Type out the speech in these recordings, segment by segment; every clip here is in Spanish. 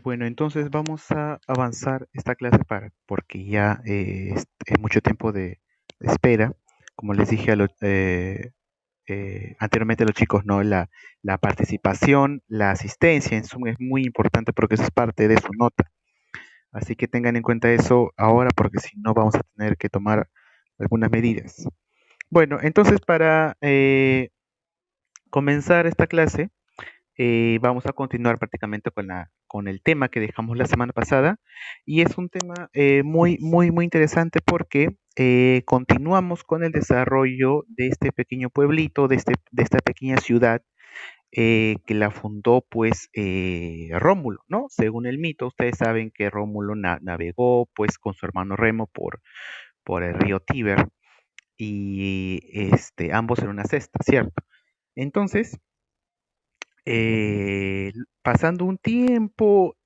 Bueno, entonces vamos a avanzar esta clase porque ya es mucho tiempo de espera. Como les dije anteriormente a los chicos, ¿no? La participación, la asistencia en Zoom es muy importante porque eso es parte de su nota. Así que tengan en cuenta eso ahora porque si no vamos a tener que tomar algunas medidas. Bueno, entonces para comenzar esta clase, vamos a continuar prácticamente con el tema que dejamos la semana pasada y es un tema muy interesante porque continuamos con el desarrollo de este pequeño pueblito, de esta pequeña ciudad que la fundó pues Rómulo, ¿no? Según el mito, ustedes saben que Rómulo navegó pues con su hermano Remo por el río Tíber y ambos en una cesta, ¿cierto? Entonces, eh, pasando un tiempo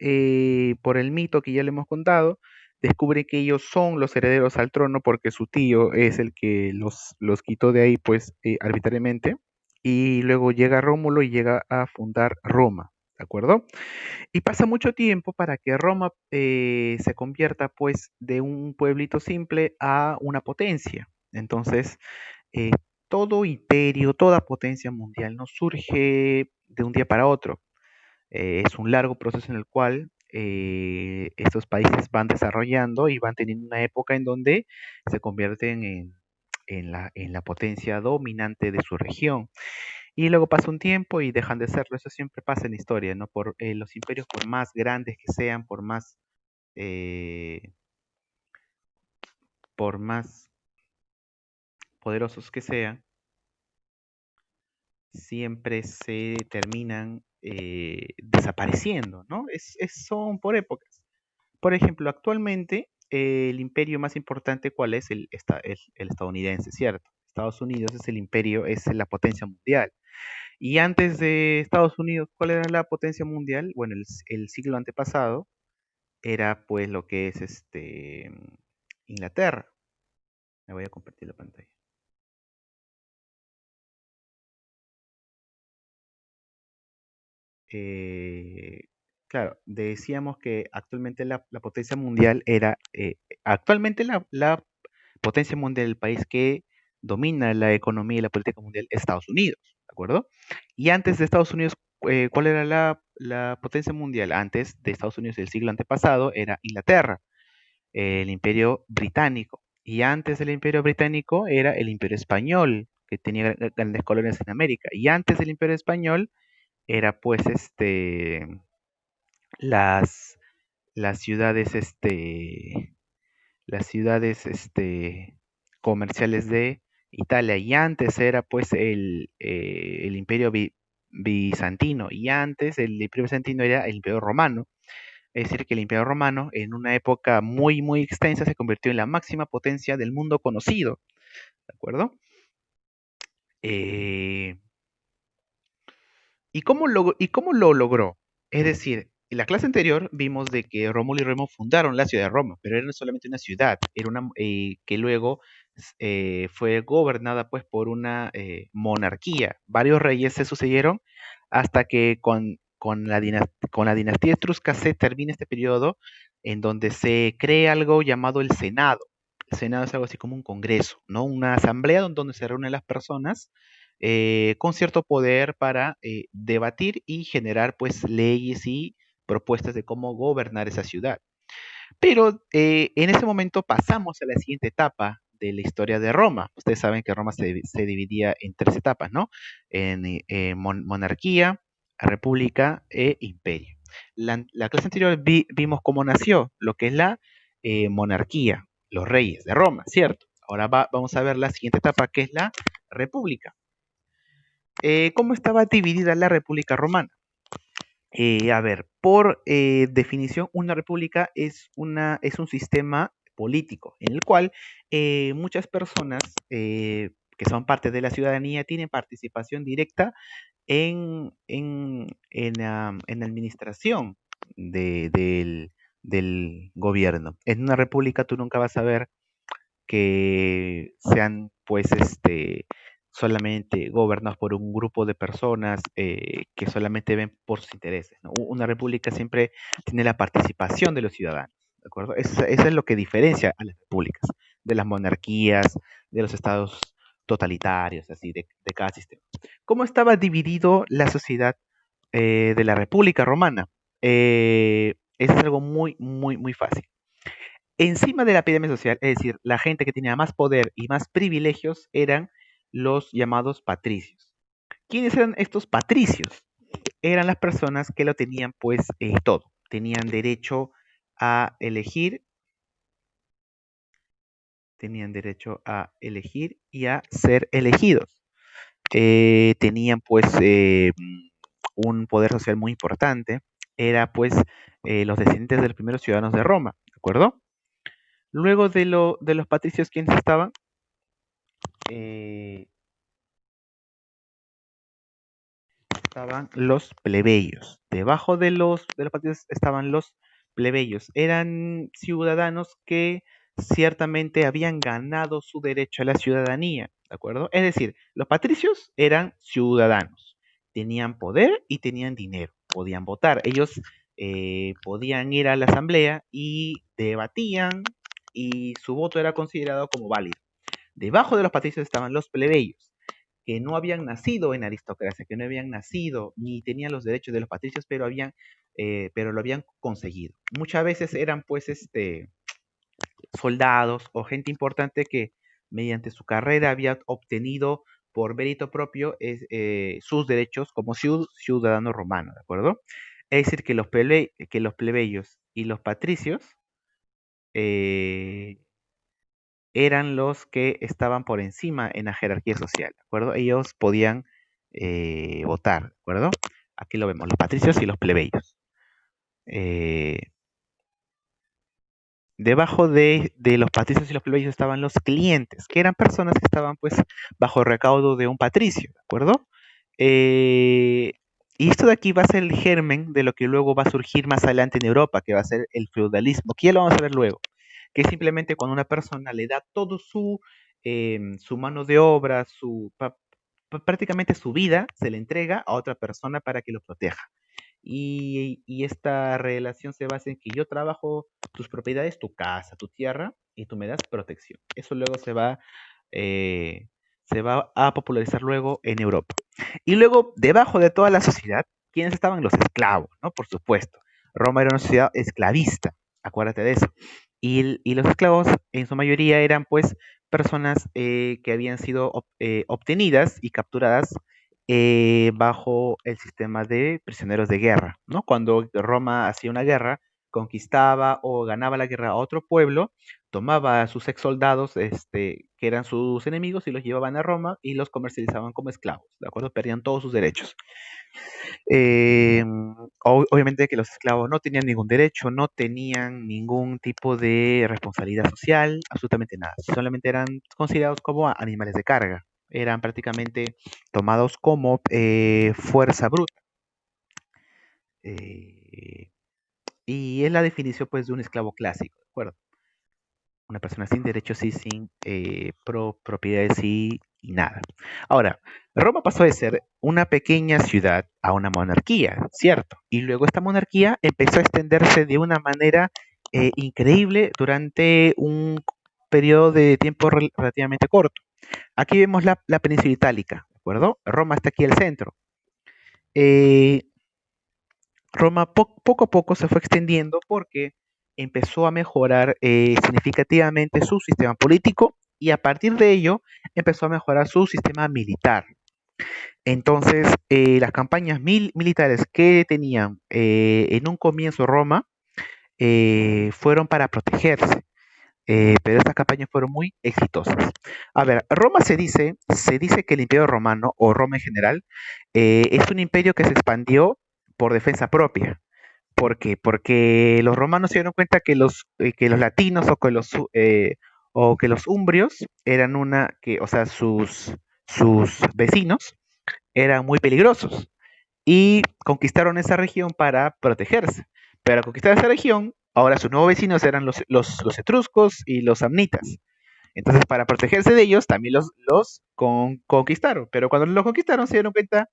por el mito que ya le hemos contado, descubre que ellos son los herederos al trono porque su tío es el que los quitó de ahí pues arbitrariamente y luego llega Rómulo y llega a fundar Roma, ¿de acuerdo? Y pasa mucho tiempo para que Roma se convierta pues de un pueblito simple a una potencia. Entonces, eh, todo imperio, toda potencia mundial no surge de un día para otro. Es un largo proceso en el cual estos países van desarrollando y van teniendo una época en donde se convierten en la potencia dominante de su región. Y luego pasa un tiempo y dejan de serlo. Eso siempre pasa en la historia, ¿no? Por los imperios, por más grandes que sean, eh, por más poderosos que sean, siempre se terminan desapareciendo, ¿no? Son por épocas. Por ejemplo, actualmente el imperio más importante, ¿cuál es? El estadounidense, ¿cierto? Estados Unidos es el imperio, es la potencia mundial. Y antes de Estados Unidos, ¿cuál era la potencia mundial? Bueno, el siglo antepasado era pues lo que es Inglaterra. Me voy a compartir la pantalla. Eh, claro, decíamos que actualmente la potencia mundial actualmente la potencia mundial, el país que domina la economía y la política mundial, es Estados Unidos, ¿de acuerdo? Y antes de Estados Unidos, ¿cuál era la potencia mundial? Antes de Estados Unidos, el siglo antepasado, era Inglaterra, el imperio británico. Y antes del imperio británico era el imperio español, que tenía grandes colonias en América. Y antes del imperio español era pues las, las ciudades, las ciudades comerciales de Italia. Y antes era pues el imperio bizantino. Y antes el imperio bizantino era el imperio romano. Es decir, que el imperio romano en una época muy extensa se convirtió en la máxima potencia del mundo conocido. ¿De acuerdo? Eh, ¿Y cómo lo logró? Es decir, en la clase anterior vimos de que Rómulo y Remo fundaron la ciudad de Roma, pero era no solamente una ciudad, era una que luego fue gobernada pues por una monarquía. Varios reyes se sucedieron hasta que con la dinastía etrusca se termina este periodo en donde se crea algo llamado el Senado. El Senado es algo así como un congreso, ¿no? Una asamblea donde se reúnen las personas con cierto poder para debatir y generar pues leyes y propuestas de cómo gobernar esa ciudad. Pero en ese momento pasamos a la siguiente etapa de la historia de Roma. Ustedes saben que Roma se dividía en tres etapas, ¿no? En monarquía, república e imperio. La clase anterior vimos cómo nació lo que es la monarquía, los reyes de Roma, ¿cierto? Ahora vamos a ver la siguiente etapa que es la república. ¿Cómo estaba dividida la República Romana? A ver, por definición, una república es un sistema político en el cual muchas personas que son parte de la ciudadanía tienen participación directa en la administración del gobierno. En una república tú nunca vas a ver que sean, pues, solamente gobernados por un grupo de personas que solamente ven por sus intereses, ¿no? Una república siempre tiene la participación de los ciudadanos, ¿de acuerdo? Eso es lo que diferencia a las repúblicas de las monarquías, de los estados totalitarios, así, de cada sistema. ¿Cómo estaba dividido la sociedad de la República Romana? Eso es algo muy, muy, muy fácil. Encima de la pirámide social, es decir, la gente que tenía más poder y más privilegios eran los llamados patricios. ¿Quiénes eran estos patricios? Eran las personas que lo tenían pues todo. Tenían derecho a elegir, y a ser elegidos. Tenían pues un poder social muy importante. Era pues los descendientes de los primeros ciudadanos de Roma, ¿de acuerdo? Luego de los patricios, ¿quiénes estaban? Eh, estaban los plebeyos. Debajo de los patricios estaban los plebeyos. Eran ciudadanos que ciertamente habían ganado su derecho a la ciudadanía, ¿de acuerdo? Es decir, los patricios eran ciudadanos, tenían poder y tenían dinero, podían votar. Ellos podían ir a la asamblea y debatían y su voto era considerado como válido. Debajo de los patricios estaban los plebeyos, que no habían nacido en aristocracia, que no habían nacido ni tenían los derechos de los patricios, pero lo habían conseguido. Muchas veces eran pues soldados o gente importante que mediante su carrera había obtenido por mérito propio sus derechos como ciudadano romano, ¿de acuerdo? Es decir, que los plebeyos y los patricios eh, eran los que estaban por encima en la jerarquía social, ¿de acuerdo? Ellos podían votar, ¿de acuerdo? Aquí lo vemos, los patricios y los plebeyos. Eh, Debajo de los patricios y los plebeyos estaban los clientes, que eran personas que estaban pues bajo el recaudo de un patricio, ¿de acuerdo? Eh, y esto de aquí va a ser el germen de lo que luego va a surgir más adelante en Europa, que va a ser el feudalismo, que ya lo vamos a ver luego, que es simplemente cuando una persona le da todo su mano de obra, prácticamente su vida, se le entrega a otra persona para que lo proteja. Y esta relación se basa en que yo trabajo tus propiedades, tu casa, tu tierra, y tú me das protección. Eso luego se va a popularizar luego en Europa. Y luego, debajo de toda la sociedad, ¿quiénes estaban? Los esclavos, ¿no? Por supuesto. Roma era una sociedad esclavista, acuérdate de eso. Y los esclavos, en su mayoría, eran pues personas que habían sido obtenidas y capturadas bajo el sistema de prisioneros de guerra, ¿no? Cuando Roma hacía una guerra, conquistaba o ganaba la guerra a otro pueblo, tomaba a sus ex soldados, que eran sus enemigos, y los llevaban a Roma y los comercializaban como esclavos, ¿de acuerdo? Perdían todos sus derechos. Eh, Obviamente que los esclavos no tenían ningún derecho, no tenían ningún tipo de responsabilidad social, absolutamente nada. Solamente eran considerados como animales de carga. Eran prácticamente tomados como fuerza bruta. Eh, y es la definición pues de un esclavo clásico, ¿de acuerdo? Una persona sin derechos y sin propiedades y nada. Ahora, Roma pasó de ser una pequeña ciudad a una monarquía, ¿cierto? Y luego esta monarquía empezó a extenderse de una manera increíble durante un periodo de tiempo relativamente corto. Aquí vemos la península itálica, ¿de acuerdo? Roma está aquí al centro. Eh, Roma poco a poco se fue extendiendo porque empezó a mejorar significativamente su sistema político y a partir de ello empezó a mejorar su sistema militar. Entonces, las campañas militares que tenían en un comienzo Roma fueron para protegerse, pero estas campañas fueron muy exitosas. A ver, Roma se dice que el Imperio Romano o Roma en general es un imperio que se expandió por defensa propia. ¿Por qué? Porque los romanos se dieron cuenta que los latinos o que los umbrios eran o sea, sus vecinos eran muy peligrosos y conquistaron esa región para protegerse. Pero al conquistar esa región, ahora sus nuevos vecinos eran los etruscos y los samnitas. Entonces, para protegerse de ellos, también los conquistaron. Pero cuando los conquistaron, se dieron cuenta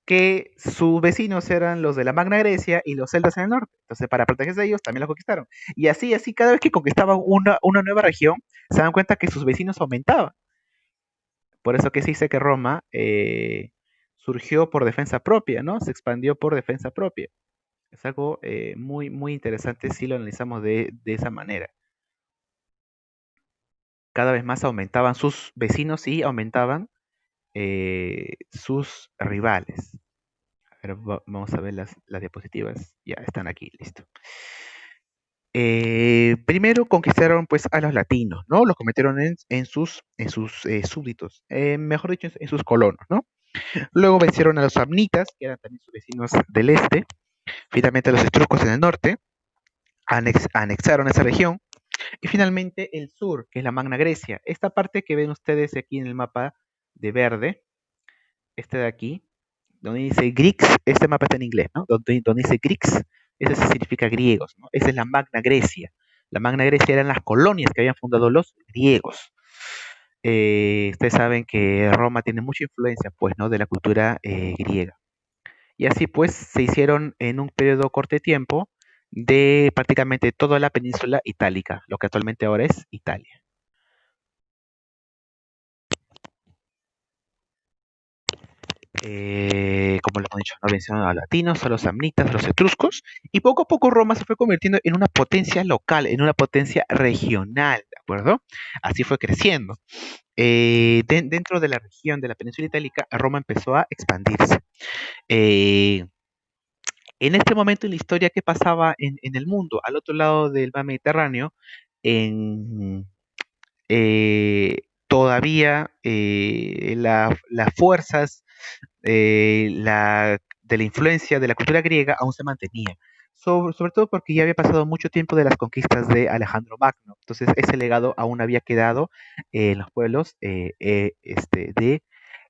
que sus vecinos eran los de la Magna Grecia y los celtas en el norte. Entonces, para protegerse de ellos, también los conquistaron. Y así, así, cada vez que conquistaban una nueva región, se dan cuenta que sus vecinos aumentaban. Por eso que se dice que Roma surgió por defensa propia, ¿no? Se expandió por defensa propia. Es algo muy, muy interesante si lo analizamos de esa manera. Cada vez más aumentaban sus vecinos y aumentaban sus rivales. A ver, vamos a ver las diapositivas. Ya están aquí, listo. Primero conquistaron pues a los latinos, ¿no? Los cometieron en sus súbditos, mejor dicho, en sus colonos, ¿no? Luego vencieron a los samnitas, que eran también sus vecinos del este, finalmente a los etruscos en el norte, anexaron esa región, y finalmente el sur, que es la Magna Grecia. Esta parte que ven ustedes aquí en el mapa de verde, este de aquí, donde dice Greeks, este mapa está en inglés, ¿no? Donde dice Greeks, eso significa griegos, ¿no? Esa es la Magna Grecia. La Magna Grecia eran las colonias que habían fundado los griegos. Ustedes saben que Roma tiene mucha influencia, pues, ¿no? De la cultura griega. Y así, pues, se hicieron en un periodo corto de tiempo de prácticamente toda la península itálica, lo que actualmente ahora es Italia. Como les hemos dicho, no vencieron a los latinos, a los samnitas, a los etruscos, y poco a poco Roma se fue convirtiendo en una potencia local, en una potencia regional, ¿de acuerdo? Así fue creciendo. Dentro de la región de la península itálica, Roma empezó a expandirse. Eh, en este momento en la historia, ¿qué pasaba en el mundo? Al otro lado del mar Mediterráneo, en, todavía las fuerzas de la influencia de la cultura griega aún se mantenía. Sobre todo porque ya había pasado mucho tiempo de las conquistas de Alejandro Magno. Entonces, ese legado aún había quedado en los pueblos de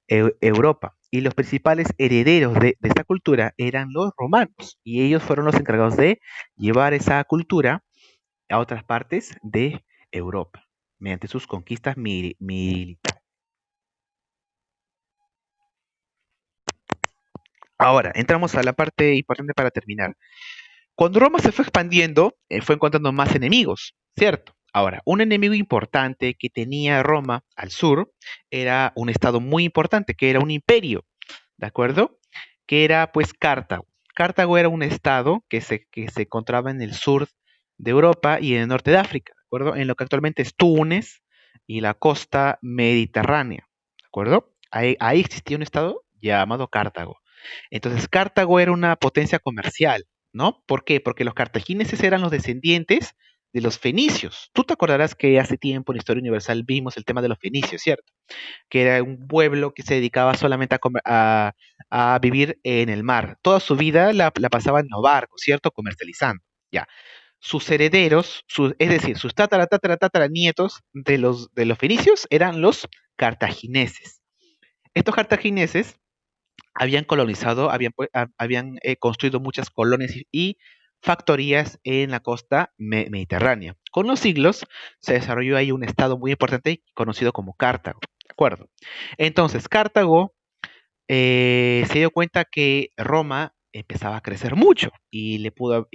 Europa. Y los principales herederos de esta cultura eran los romanos. Y ellos fueron los encargados de llevar esa cultura a otras partes de Europa mediante sus conquistas militares. Ahora, entramos a la parte importante para terminar. Cuando Roma se fue expandiendo, fue encontrando más enemigos, ¿cierto? Ahora, un enemigo importante que tenía Roma al sur era un estado muy importante, que era un imperio, ¿de acuerdo? Que era pues Cartago. Cartago era un estado que se encontraba en el sur de Europa y en el norte de África, ¿de acuerdo? En lo que actualmente es Túnez y la costa mediterránea, ¿de acuerdo? Ahí existía un estado llamado Cartago. Entonces, Cartago era una potencia comercial, ¿no? ¿Por qué? Porque los cartagineses eran los descendientes de los fenicios. Tú te acordarás que hace tiempo en Historia Universal vimos el tema de los fenicios, ¿cierto? Que era un pueblo que se dedicaba solamente a vivir en el mar. Toda su vida la pasaba en los barcos, ¿cierto? Comercializando. Ya. Sus herederos, es decir, sus tatara nietos de los fenicios eran los cartagineses. Estos cartagineses habían colonizado, habían construido muchas colonias y factorías en la costa mediterránea. Con los siglos se desarrolló ahí un estado muy importante conocido como Cartago. ¿De acuerdo? Entonces, Cartago se dio cuenta que Roma empezaba a crecer mucho y le pudo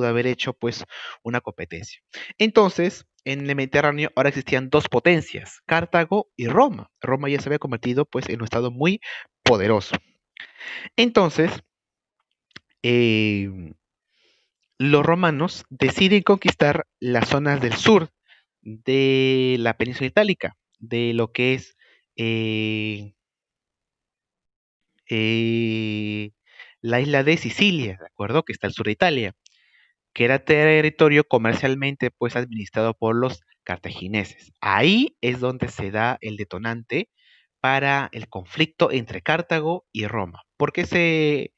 haber hecho pues una competencia. Entonces, en el Mediterráneo ahora existían dos potencias, Cartago y Roma. Roma ya se había convertido pues en un estado muy poderoso. Entonces, eh, los romanos deciden conquistar las zonas del sur de la península itálica, de lo que es eh, eh, la isla de Sicilia, ¿de acuerdo? Que está al sur de Italia, que era territorio comercialmente pues administrado por los cartagineses. Ahí es donde se da el detonante para el conflicto entre Cartago y Roma. ¿Por qué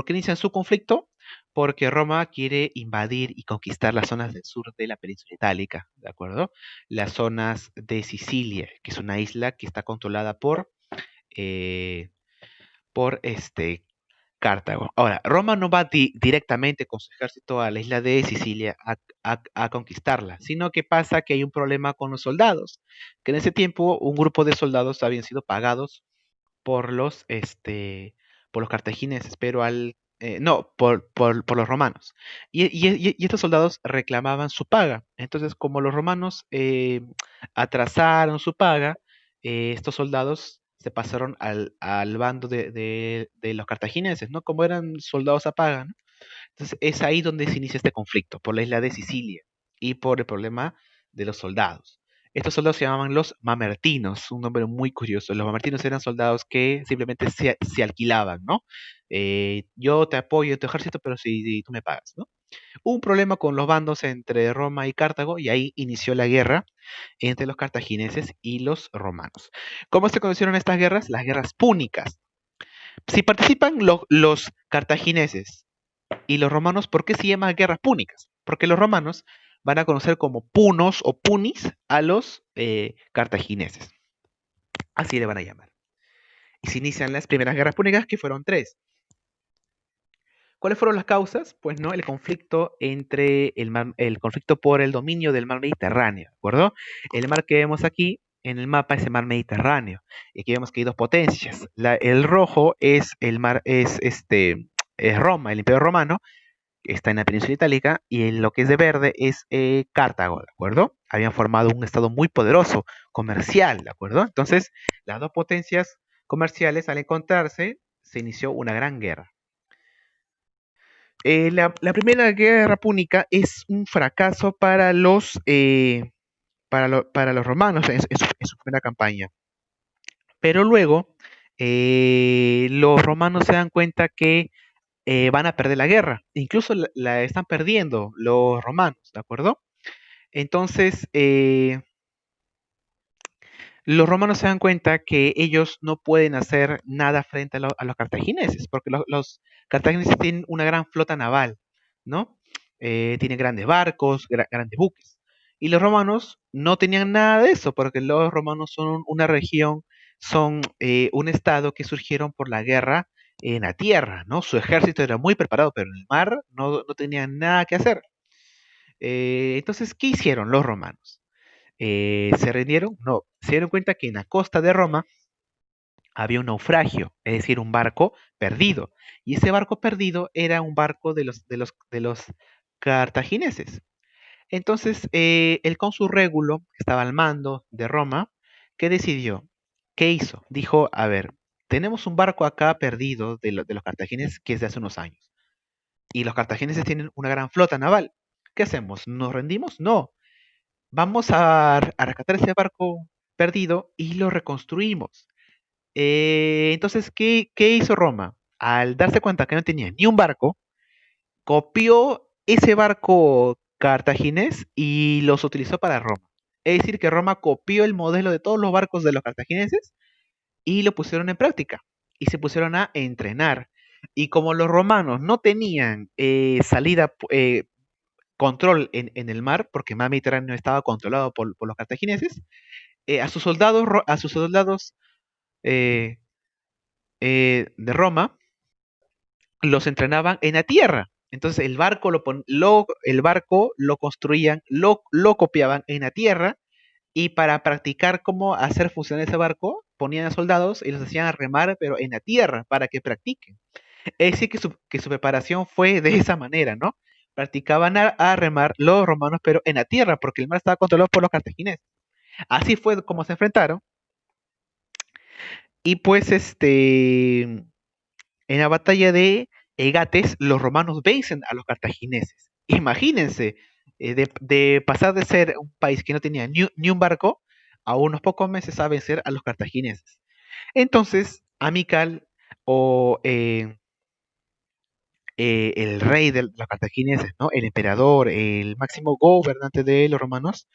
inician su conflicto? Porque Roma quiere invadir y conquistar las zonas del sur de la península itálica, ¿de acuerdo? Las zonas de Sicilia, que es una isla que está controlada eh, por Cartago. Ahora, Roma no va directamente con su ejército a la isla de Sicilia a conquistarla, sino que pasa que hay un problema con los soldados, que en ese tiempo un grupo de soldados habían sido pagados por por los cartagineses, pero no, por los romanos. Y estos soldados reclamaban su paga. Entonces, como los romanos atrasaron su paga, estos soldados se pasaron al bando de los cartagineses, ¿no? Como eran soldados a paga, ¿no? Entonces, es ahí donde se inicia este conflicto, por la isla de Sicilia y por el problema de los soldados. Estos soldados se llamaban los mamertinos, un nombre muy curioso. Los mamertinos eran soldados que simplemente se alquilaban, ¿no? Yo te apoyo en tu ejército, pero si tú me pagas, ¿no? Hubo un problema con los bandos entre Roma y Cartago y ahí inició la guerra entre los cartagineses y los romanos. ¿Cómo se conocieron estas guerras? Las guerras púnicas. Si participan los cartagineses y los romanos, ¿por qué se llaman guerras púnicas? Porque los romanos van a conocer como punos o punis a los cartagineses. Así le van a llamar. Y se inician las primeras guerras púnicas, que fueron tres. ¿Cuáles fueron las causas? Pues no, el conflicto el conflicto por el dominio del mar Mediterráneo, ¿de acuerdo? El mar que vemos aquí en el mapa es el mar Mediterráneo. Y aquí vemos que hay dos potencias. El rojo es el mar, es Roma, el Imperio Romano, está en la península itálica, y en lo que es de verde es Cartago, ¿de acuerdo? Habían formado un estado muy poderoso, comercial, ¿de acuerdo? Entonces, las dos potencias comerciales, al encontrarse, se inició una gran guerra. La primera guerra púnica es un fracaso para los romanos en su primera campaña. Pero luego, los romanos se dan cuenta que van a perder la guerra. Incluso la están perdiendo los romanos, ¿de acuerdo? Entonces, los romanos se dan cuenta que ellos no pueden hacer nada frente a los cartagineses, porque los cartagineses tienen una gran flota naval, ¿no? Tienen grandes barcos, grandes buques. Y los romanos no tenían nada de eso, porque los romanos son una región, son un estado que surgieron por la guerra en la tierra, ¿no? Su ejército era muy preparado, pero en el mar no tenían nada que hacer. Entonces, ¿qué hicieron los romanos? ¿Se rindieron? No, se dieron cuenta que en la costa de Roma había un naufragio, es decir, un barco perdido. Y ese barco perdido era un barco de los cartagineses. Entonces, el cónsul Régulo, que estaba al mando de Roma, ¿qué decidió? ¿Qué hizo? Dijo, a ver, tenemos un barco acá perdido de los cartagineses que es de hace unos años. Y los cartagineses tienen una gran flota naval. ¿Qué hacemos? ¿Nos rendimos? No, vamos a rescatar ese barco perdido y lo reconstruimos. Entonces, ¿qué hizo Roma? Al darse cuenta que no tenía ni un barco, copió ese barco cartaginés y los utilizó para Roma. Es decir, que Roma copió el modelo de todos los barcos de los cartagineses y lo pusieron en práctica y se pusieron a entrenar. Y como los romanos no tenían control en el mar, porque el mar Mediterráneo estaba controlado por los cartagineses, a sus soldados eh, de Roma los entrenaban en la tierra. Entonces el barco lo construían, lo copiaban en la tierra, y para practicar cómo hacer funcionar ese barco, ponían a soldados y los hacían remar, pero en la tierra, para que practiquen. Es decir, que su preparación fue de esa manera, ¿no? Practicaban a remar los romanos, pero en la tierra, porque el mar estaba controlado por los cartagineses. Así fue como se enfrentaron. Y pues, en la batalla de Egates, los romanos vencen a los cartagineses. Imagínense, de pasar de ser un país que no tenía ni un barco, a unos pocos meses a vencer a los cartagineses. Entonces, Amical, o el rey de los cartagineses, ¿no? El emperador, el máximo gobernante de los romanos,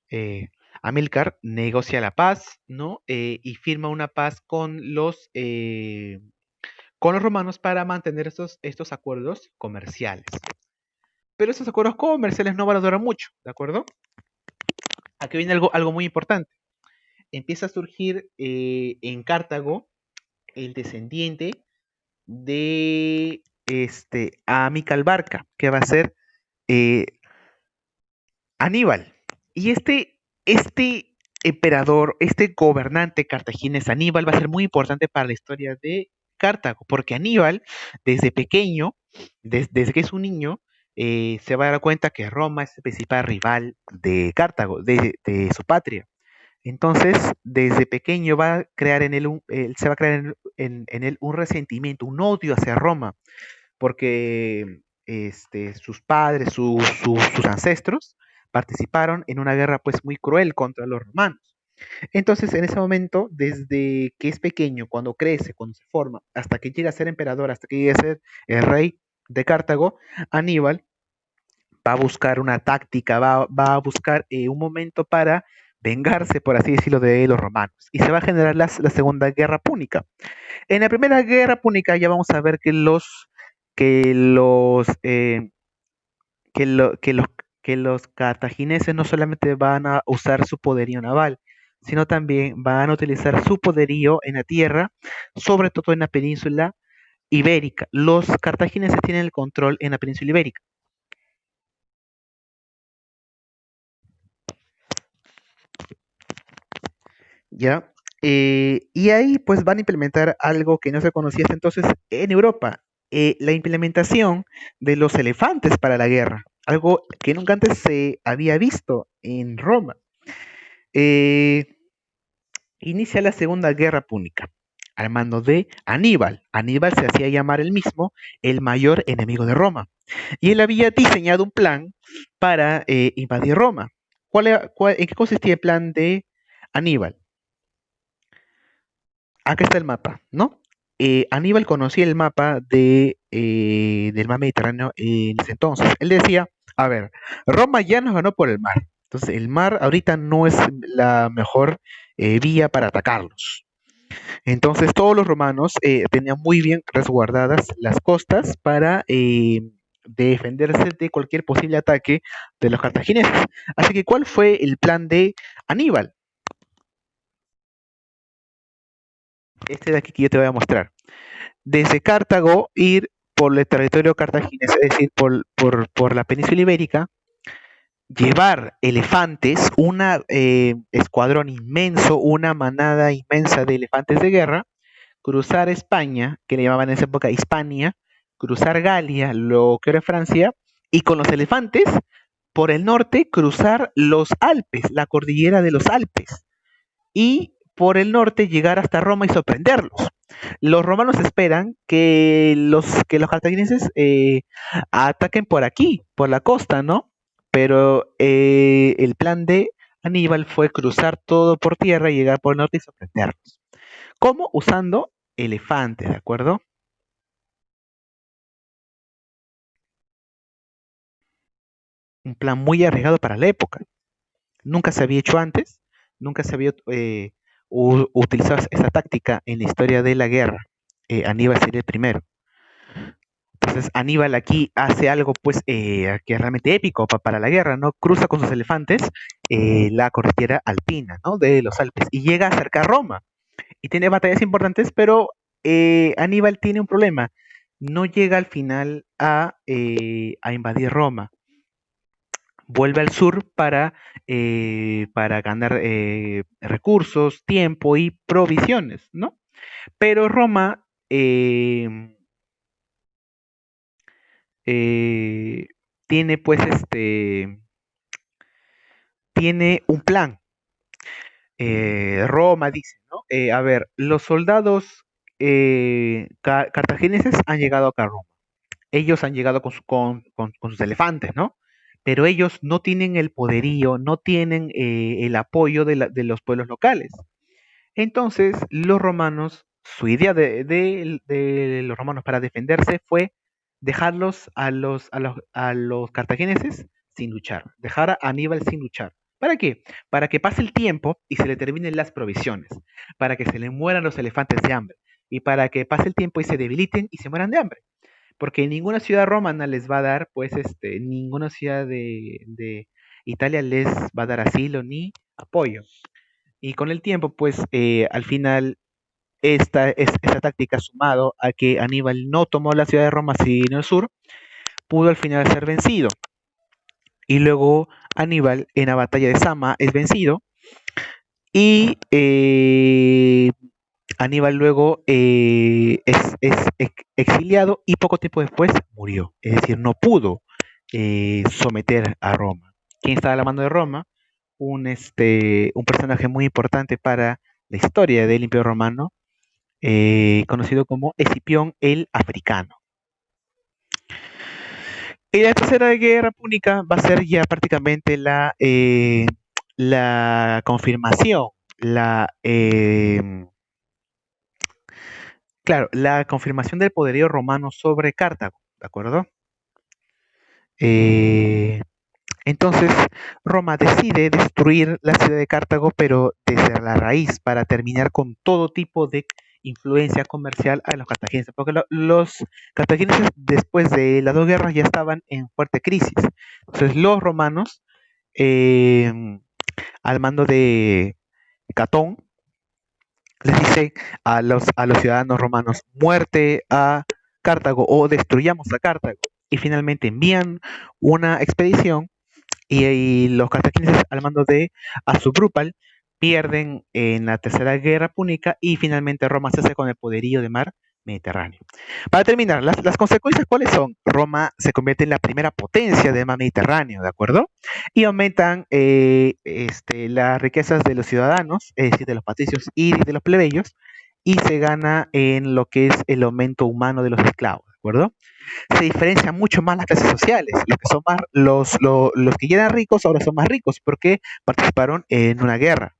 eh, Amílcar, negocia la paz, ¿no? Y firma una paz con los romanos para mantener estos acuerdos comerciales. Pero esos acuerdos comerciales no van a durar mucho, ¿de acuerdo? Aquí viene algo muy importante. Empieza a surgir en Cartago el descendiente de Amílcar Barca, que va a ser eh, Aníbal. Y este emperador, este gobernante cartaginés Aníbal va a ser muy importante para la historia de Cartago, porque Aníbal, desde pequeño, desde que es un niño, se va a dar cuenta que Roma es el principal rival de Cartago, de su patria. Entonces, desde pequeño va a crear en él se va a crear en él un resentimiento, un odio hacia Roma, porque sus padres, sus ancestros, participaron en una guerra pues muy cruel contra los romanos. Entonces, en ese momento, desde que es pequeño, cuando crece, cuando se forma, hasta que llega a ser emperador, hasta que llega a ser el rey de Cartago, Aníbal va a buscar una táctica, va a buscar un momento para vengarse, por así decirlo, de los romanos. Y se va a generar la Segunda Guerra Púnica. En la Primera Guerra Púnica ya vamos a ver que los, eh, que, lo- que los, que los cartagineses no solamente van a usar su poderío naval, sino también van a utilizar su poderío en la tierra, sobre todo en la península ibérica. Los cartagineses tienen el control en la península ibérica, ¿ya? Y ahí pues van a implementar algo que no se conocía hasta entonces en Europa, la implementación de los elefantes para la guerra, algo que nunca antes se había visto en Roma. Eh, Inicia la Segunda Guerra Púnica al mando de Aníbal. Aníbal se hacía llamar el mismo el mayor enemigo de Roma. Y él había diseñado un plan para invadir Roma. ¿En qué consistía el plan de Aníbal? Acá está el mapa, ¿no? Aníbal conocía el mapa del mar Mediterráneo en ese entonces. Él decía, a ver, Roma ya nos ganó por el mar. Entonces, el mar ahorita no es la mejor vía para atacarlos. Entonces, todos los romanos tenían muy bien resguardadas las costas para defenderse de cualquier posible ataque de los cartagineses. Así que, ¿cuál fue el plan de Aníbal? Este de aquí que yo te voy a mostrar. Desde Cartago ir por el territorio cartaginés, es decir, por la península ibérica, llevar elefantes, un escuadrón inmenso, una manada inmensa de elefantes de guerra, cruzar España, que le llamaban en esa época Hispania, cruzar Galia, lo que era Francia, y con los elefantes, por el norte, cruzar los Alpes, la cordillera de los Alpes, y por el norte llegar hasta Roma y sorprenderlos. Los romanos esperan que los cartagineses ataquen por aquí, por la costa, ¿no? Pero el plan de Aníbal fue cruzar todo por tierra y llegar por el norte y sorprenderlos. ¿Cómo? Usando elefantes, ¿de acuerdo? Un plan muy arriesgado para la época. Nunca se había hecho antes, nunca se había utilizado esa táctica en la historia de la guerra. Aníbal sería el primero. Entonces Aníbal aquí hace algo pues que es realmente épico para la guerra, ¿no? Cruza con sus elefantes la cordillera alpina, ¿no? De los Alpes y llega cerca a Roma y tiene batallas importantes, pero Aníbal tiene un problema. No llega al final a invadir Roma. Vuelve al sur para ganar recursos, tiempo y provisiones, ¿no? Pero Roma eh, tiene pues tiene un plan. Roma dice, ¿no? A ver, los soldados cartagineses han llegado acá a Roma. Ellos han llegado con sus elefantes, ¿no? Pero ellos no tienen el poderío, no tienen el apoyo de los pueblos locales. Entonces, los romanos, su idea de los romanos para defenderse fue dejarlos a los cartagineses sin luchar, dejar a Aníbal sin luchar. ¿Para qué? Para que pase el tiempo y se le terminen las provisiones, para que se le mueran los elefantes de hambre y para que pase el tiempo y se debiliten y se mueran de hambre. Porque ninguna ciudad romana les va a dar, pues, ninguna ciudad de Italia les va a dar asilo ni apoyo. Y con el tiempo, pues, al final esta táctica, sumado a que Aníbal no tomó la ciudad de Roma sino el sur, pudo al final ser vencido. Y luego Aníbal en la batalla de Sama es vencido y Aníbal luego es exiliado y poco tiempo después murió. Es decir, no pudo someter a Roma. ¿Quién estaba a la mano de Roma? Un personaje muy importante para la historia del Imperio Romano, conocido como Escipión el Africano. Y la tercera guerra púnica va a ser ya prácticamente la confirmación, claro, la confirmación del poderío romano sobre Cartago, ¿de acuerdo? Eh, entonces, Roma decide destruir la ciudad de Cartago, pero desde la raíz, para terminar con todo tipo de influencia comercial a los cartagineses, porque los cartagineses después de las dos guerras ya estaban en fuerte crisis. Entonces, los romanos, eh, al mando de Catón, les dice a los ciudadanos romanos: muerte a Cartago o destruyamos a Cartago. Y finalmente envían una expedición y los cartagineses, al mando de Asdrúbal, pierden en la tercera guerra púnica y finalmente Roma se hace con el poderío de mar Mediterráneo. Para terminar, las consecuencias, ¿cuáles son? Roma se convierte en la primera potencia del mar Mediterráneo, ¿de acuerdo? Y aumentan las riquezas de los ciudadanos, es decir, de los patricios y de los plebeyos, y se gana en lo que es el aumento humano de los esclavos, ¿de acuerdo? Se diferencian mucho más las clases sociales. Los que son más, los que ya eran ricos ahora son más ricos porque participaron en una guerra.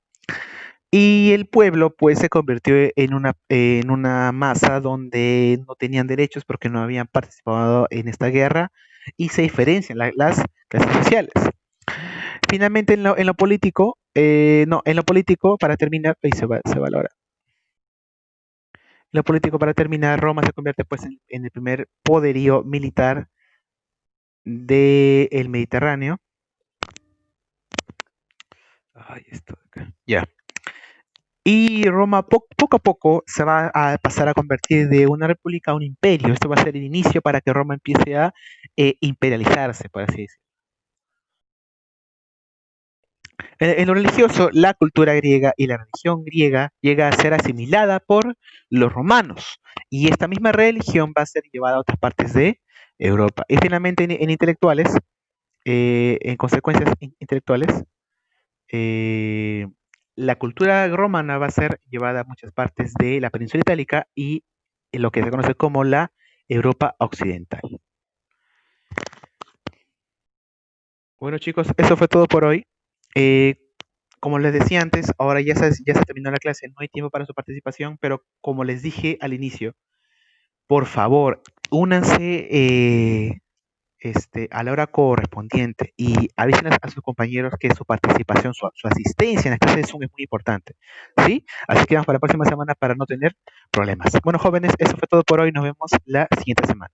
Y el pueblo pues se convirtió en una masa donde no tenían derechos porque no habían participado en esta guerra y se diferencian las clases sociales. Finalmente en lo político, no, en lo político, para terminar, ahí se va la hora. En lo político, para terminar, Roma se convierte pues en el primer poderío militar del Mediterráneo. Ay, esto de acá. Ya. Y Roma poco a poco se va a pasar a convertir de una república a un imperio. Esto va a ser el inicio para que Roma empiece a imperializarse, por así decirlo. En lo religioso, la cultura griega y la religión griega llega a ser asimilada por los romanos. Y esta misma religión va a ser llevada a otras partes de Europa. Y finalmente en intelectuales, en consecuencias intelectuales, eh, la cultura romana va a ser llevada a muchas partes de la península itálica y en lo que se conoce como la Europa occidental. Bueno, chicos, eso fue todo por hoy. Eh, como les decía antes, ahora ya se terminó la clase, no hay tiempo para su participación, pero como les dije al inicio, por favor, únanse a la hora correspondiente y avisen a sus compañeros que su participación, su asistencia en la clase de Zoom es muy importante, ¿sí? Así que vamos para la próxima semana para no tener problemas. Bueno, jóvenes, eso fue todo por hoy. Nos vemos la siguiente semana.